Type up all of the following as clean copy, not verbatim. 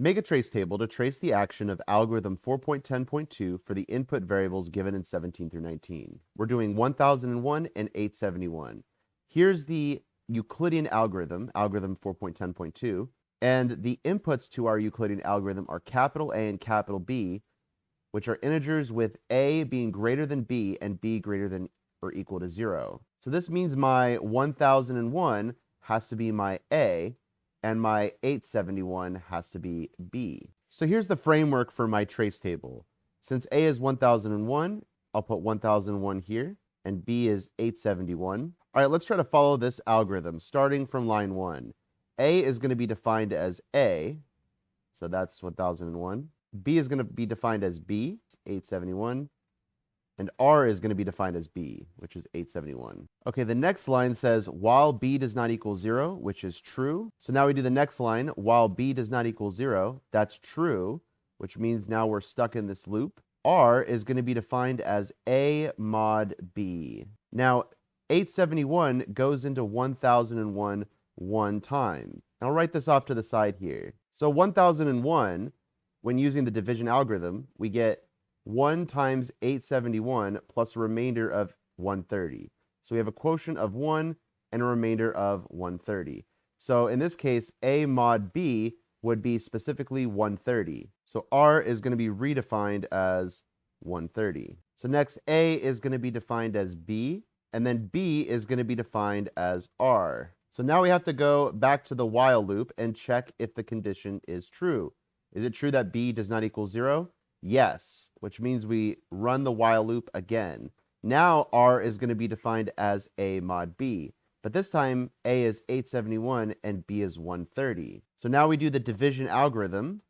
Make a trace table to trace the action of algorithm 4.10.2 for the input variables given in 17 through 19. We're doing 1001 and 871. Here's the Euclidean algorithm, algorithm 4.10.2, and the inputs to our Euclidean algorithm are capital A and capital B, which are integers with A being greater than B and B greater than or equal to 0. So this means my 1001 has to be my A, and my 871 has to be B. So here's the framework for my trace table. Since A is 1001, I'll put 1001 here, and B is 871. All right, let's try to follow this algorithm, starting from line 1. A is going to be defined as A, so that's 1001. B is going to be defined as B, 871. And R is going to be defined as B, which is 871. Okay, the next line says, while B does not equal 0, which is true. So now we do the next line, while B does not equal 0, that's true, which means now we're stuck in this loop. R is going to be defined as A mod B. Now, 871 goes into 1001 one time. I'll write this off to the side here. So 1001, when using the division algorithm, we get 1 times 871 plus a remainder of 130. So we have a quotient of 1 and a remainder of 130. So in this case, A mod B would be specifically 130. So R is going to be redefined as 130. So next, A is going to be defined as B, and then B is going to be defined as R. So now we have to go back to the while loop and check if the condition is true. Is it true that B does not equal 0? Yes, which means we run the while loop again. Now R is going to be defined as A mod B, but this time A is 871 and B is 130. So now we do the division algorithm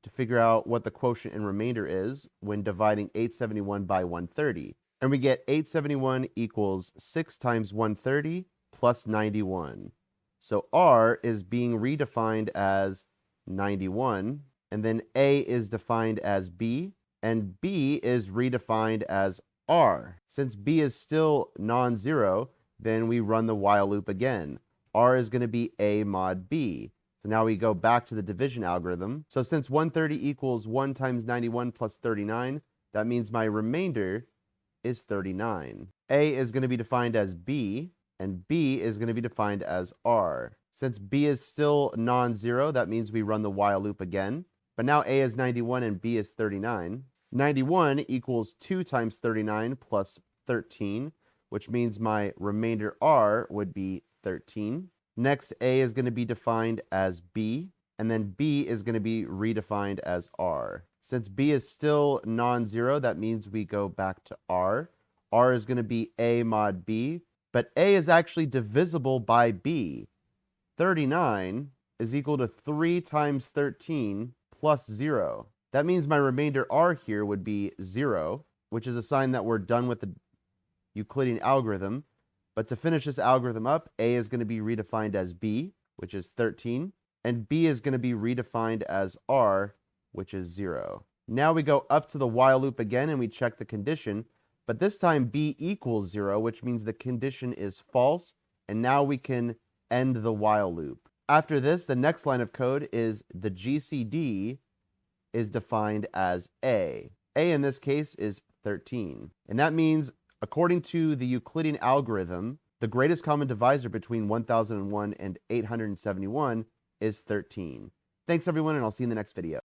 to figure out what the quotient and remainder is when dividing 871 by 130. And we get 871 equals 6 times 130 plus 91. So R is being redefined as 91. And then A is defined as B, and B is redefined as R. Since B is still non-zero, then we run the while loop again. R is going to be A mod B. So now we go back to the division algorithm. So since 130 equals 1 times 91 plus 39, that means my remainder is 39. A is going to be defined as B, and B is going to be defined as R. Since B is still non-zero, that means we run the while loop again. But now A is 91 and B is 39. 91 equals 2 times 39 plus 13, which means my remainder R would be 13. Next, A is going to be defined as B, and then B is going to be redefined as R. Since B is still non-zero, that means we go back to R. R is going to be A mod B, but A is actually divisible by B. 39 is equal to 3 times 13 plus 0. That means my remainder R here would be 0, which is a sign that we're done with the Euclidean algorithm. But to finish this algorithm up, A is going to be redefined as B, which is 13, and B is going to be redefined as R, which is 0. Now we go up to the while loop again and we check the condition, but this time B equals 0, which means the condition is false, and now we can end the while loop. After this, the next line of code is the GCD is defined as A. A in this case is 13. And that means, according to the Euclidean algorithm, the greatest common divisor between 1001 and 871 is 13. Thanks everyone, and I'll see you in the next video.